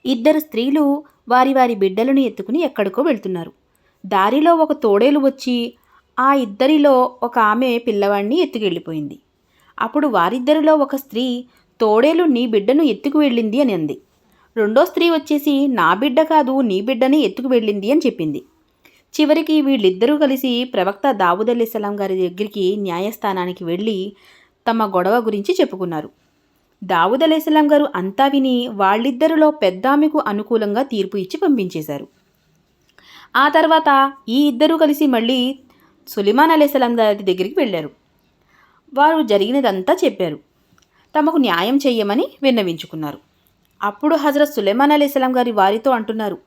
ఇద్దరు స్త్రీలు వారి వారి బిడ్డలను ఎత్తుకుని ఎక్కడికో వెళ్తున్నారు. దారిలో ఒక తోడేలు వచ్చి ఆ ఇద్దరిలో ఒక ఆమె పిల్లవాడిని ఎత్తుకెళ్ళిపోయింది. అప్పుడు వారిద్దరిలో ఒక స్త్రీ, తోడేలు నీ బిడ్డను ఎత్తుకు వెళ్ళింది అని అంది. రెండో స్త్రీ వచ్చేసి, నా బిడ్డ కాదు నీ బిడ్డని ఎత్తుకు వెళ్ళింది అని చెప్పింది. చివరికి వీళ్ళిద్దరూ కలిసి ప్రవక్త దావూద్ అలైహిస్సలాం గారి దగ్గరికి న్యాయస్థానానికి వెళ్ళి తమ గొడవ గురించి చెప్పుకున్నారు. దావూద్ అలైహిస్సలాం గారు అంతా విని వాళ్ళిద్దరిలో పెద్దామెకు అనుకూలంగా తీర్పు ఇచ్చి పంపించేశారు. ఆ తర్వాత ఈ ఇద్దరూ కలిసి మళ్ళీ సులైమాన్ అలైహిస్సలాం గారి దగ్గరికి వెళ్ళారు. వారు జరిగినదంతా చెప్పారు. తమకు న్యాయం చెయ్యమని విన్నవించుకున్నారు. అప్పుడు హజరత్ సులైమాన్ అలైహిస్సలాం గారి వారితో అంటున్నారు,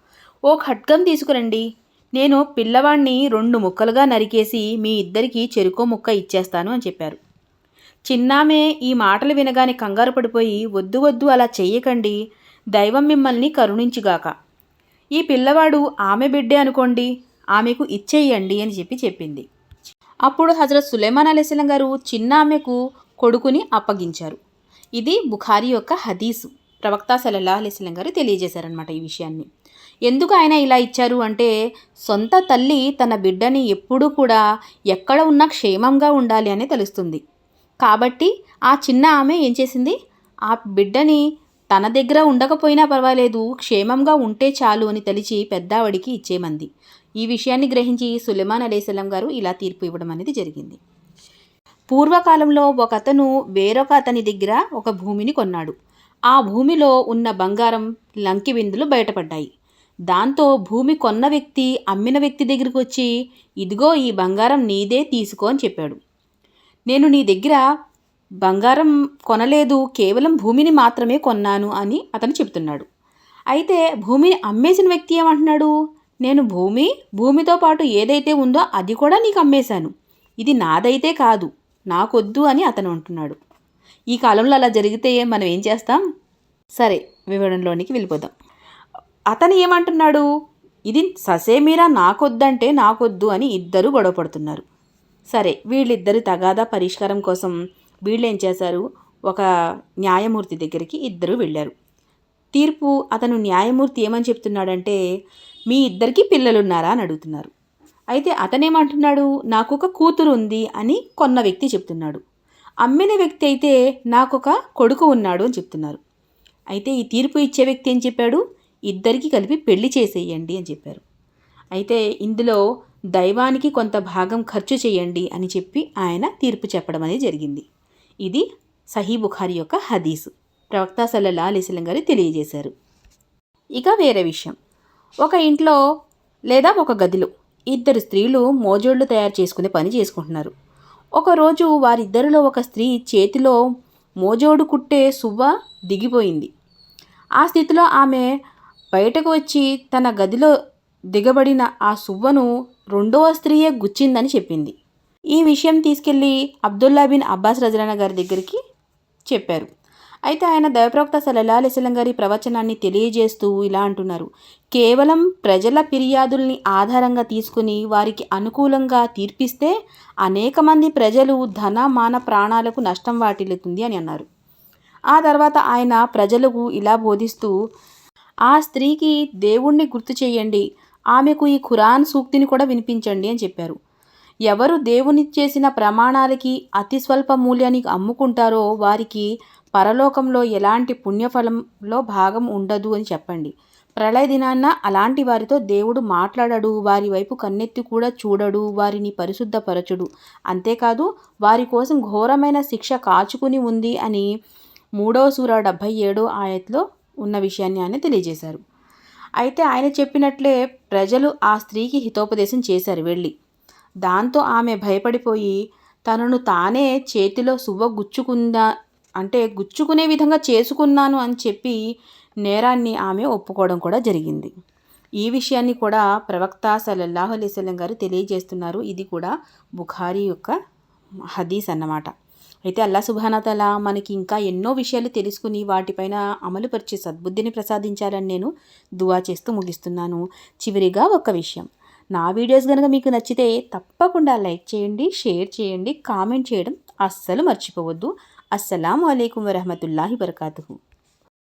ఓ ఖడ్గం తీసుకురండి, నేను పిల్లవాడిని 2 ముక్కలుగా నరికేసి మీ ఇద్దరికి చెరుకో ముక్క ఇచ్చేస్తాను అని చెప్పారు. చిన్నామే ఈ మాటలు వినగానే కంగారు పడిపోయి, వద్దు వద్దు అలా చెయ్యకండి, దైవం మిమ్మల్ని కరుణించుగాక, ఈ పిల్లవాడు ఆమె బిడ్డే అనుకోండి, ఆమెకు ఇచ్చేయండి అని చెప్పింది. అప్పుడు హజరత్ సులైమాన్ అలైహిస్సలాం గారు చిన్న ఆమెకు కొడుకుని అప్పగించారు. ఇది బుఖారీ యొక్క హదీసు. ప్రవక్త సల్లల్లాహు అలైహి వసల్లం గారు తెలియజేశారనమాట ఈ విషయాన్ని. ఎందుకు ఆయన ఇలా ఇచ్చారు అంటే, సొంత తల్లి తన బిడ్డని ఎప్పుడూ కూడా ఎక్కడ ఉన్నా క్షేమంగా ఉండాలి అని తెలుస్తుంది. కాబట్టి ఆ చిన్న ఆమె ఏం చేసింది, ఆ బిడ్డని తన దగ్గర ఉండకపోయినా పర్వాలేదు, క్షేమంగా ఉంటే చాలు అని తలిచి పెద్దావిడికి ఇచ్చేమంది. ఈ విషయాన్ని గ్రహించి సులైమాన్ అలైహిస్సలాం గారు ఇలా తీర్పు ఇవ్వడం అనేది జరిగింది. పూర్వకాలంలో ఒక అతను వేరొక అతని దగ్గర ఒక భూమిని కొన్నాడు. ఆ భూమిలో ఉన్న బంగారం లంకి బిందులు బయటపడ్డాయి. దాంతో భూమి కొన్న వ్యక్తి అమ్మిన వ్యక్తి దగ్గరికి వచ్చి, ఇదిగో ఈ బంగారం నీదే, తీసుకో అని చెప్పాడు. నేను నీ దగ్గర బంగారం కొనలేదు, కేవలం భూమిని మాత్రమే కొన్నాను అని అతను చెప్తున్నాడు. అయితే భూమిని అమ్మేసిన వ్యక్తి ఏమంటున్నాడు, నేను భూమితో పాటు ఏదైతే ఉందో అది కూడా నీకు అమ్మేశాను, ఇది నాదైతే కాదు, నాకొద్దు అని అతను అంటున్నాడు. ఈ కాలంలో అలా జరిగితే మనం ఏం చేస్తాం? సరే, వివరణలోనికి వెళ్ళిపోదాం. అతను ఏమంటున్నాడు, ఇది ససేమీరా నాకొద్దంటే నాకొద్దు అని ఇద్దరు గొడవపడుతున్నారు. సరే, వీళ్ళిద్దరి తగాదా పరిష్కారం కోసం వీళ్ళు ఏం చేశారు, ఒక న్యాయమూర్తి దగ్గరికి ఇద్దరు వెళ్ళారు. తీర్పు అతను న్యాయమూర్తి ఏమని చెప్తున్నాడంటే, మీ ఇద్దరికి పిల్లలున్నారా అని అడుగుతున్నారు. అయితే అతనేమంటున్నాడు, నాకు ఒక కూతురు ఉంది అని కొన్న వ్యక్తి చెప్తున్నాడు. అమ్మిన వ్యక్తి అయితే నాకొక కొడుకు ఉన్నాడు అని చెప్తున్నారు. అయితే ఈ తీర్పు ఇచ్చే వ్యక్తి ఏం చెప్పాడు, ఇద్దరికి కలిపి పెళ్లి చేసేయండి అని చెప్పారు. అయితే ఇందులో దైవానికి కొంత భాగం ఖర్చు చేయండి అని చెప్పి ఆయన తీర్పు చెప్పడం అనేది జరిగింది. ఇది సహీ బుఖారీ యొక్క హదీసు. ప్రవక్త సల్లల్లాహు అలైహి వసల్లం గారు తెలియజేశారు. ఇక వేరే విషయం, ఒక ఇంట్లో లేదా ఒక గదిలో ఇద్దరు స్త్రీలు మోజోళ్లు తయారు చేసుకునే పని చేసుకుంటున్నారు. ఒకరోజు వారిద్దరిలో ఒక స్త్రీ చేతిలో మోజోడు కుట్టే సువ్వ దిగిపోయింది. ఆ స్థితిలో ఆమె బయటకు వచ్చి తన గదిలో దిగబడిన ఆ సువ్వను రెండవ స్త్రీయే గుచ్చిందని చెప్పింది. ఈ విషయం తీసుకెళ్ళి అబ్దుల్లా బిన్ అబ్బాస్ రజలానా గారి దగ్గరికి చెప్పారు. అయితే ఆయన దైవప్రవక్త సల్లల్లాహు అలైహి వసల్లం గారి ప్రవచనాన్ని తెలియజేస్తూ ఇలా అంటున్నారు, కేవలం ప్రజల ఫిర్యాదుల్ని ఆధారంగా తీసుకుని వారికి అనుకూలంగా తీర్పిస్తే అనేక మంది ప్రజలు ధన మాన ప్రాణాలకు నష్టం వాటిల్లుతుంది అని అన్నారు. ఆ తర్వాత ఆయన ప్రజలకు ఇలా బోధిస్తూ, ఆ స్త్రీకి దేవుణ్ణి గుర్తు చేయండి, ఆమెకు ఈ ఖురాన్ సూక్తిని కూడా వినిపించండి అని చెప్పారు. ఎవరు దేవుని చేసిన ప్రమాణాలకి అతి స్వల్ప మూల్యానికి అమ్ముకుంటారో వారికి పరలోకంలో ఎలాంటి పుణ్యఫలంలో భాగం ఉండదు అని చెప్పండి. ప్రళయ దినాన్న అలాంటి వారితో దేవుడు మాట్లాడడు, వారి వైపు కన్నెత్తి కూడా చూడడు, వారిని పరిశుద్ధపరచుడు, అంతేకాదు వారి కోసం ఘోరమైన శిక్ష కాచుకుని ఉంది అని 3వ సూర 77వ ఆయత్లో ఉన్న విషయాన్ని ఆయన తెలియజేశారు. అయితే ఆయన చెప్పినట్లే ప్రజలు ఆ స్త్రీకి హితోపదేశం చేశారు వెళ్ళి. దాంతో ఆమె భయపడిపోయి తనను తానే చేతిలో సువ్వ గుచ్చుకునే విధంగా చేసుకున్నాను అని చెప్పి నేరాన్ని ఆమె ఒప్పుకోవడం కూడా జరిగింది. ఈ విషయాన్ని కూడా ప్రవక్త సల్లల్లాహు అలైహి వసల్లం గారు తెలియజేస్తున్నారు. ఇది కూడా బుఖారీ యొక్క హదీస్ అన్నమాట. అయితే అల్లాహ్ సుబ్హానహు వ తఆలా మనకి ఇంకా ఎన్నో విషయాలు తెలుసుకుని వాటిపైన అమలుపరిచే సద్బుద్ధిని ప్రసాదించాలని నేను దువా చేస్తూ ముగిస్తున్నాను. చివరిగా ఒక విషయం, నా వీడియోస్ కనుక మీకు నచ్చితే తప్పకుండా లైక్ చేయండి, షేర్ చేయండి, కామెంట్ చేయడం అస్సలు మర్చిపోవద్దు. అస్సలాము అలైకుం వరహమతుల్లాహి వబరకాతుహు.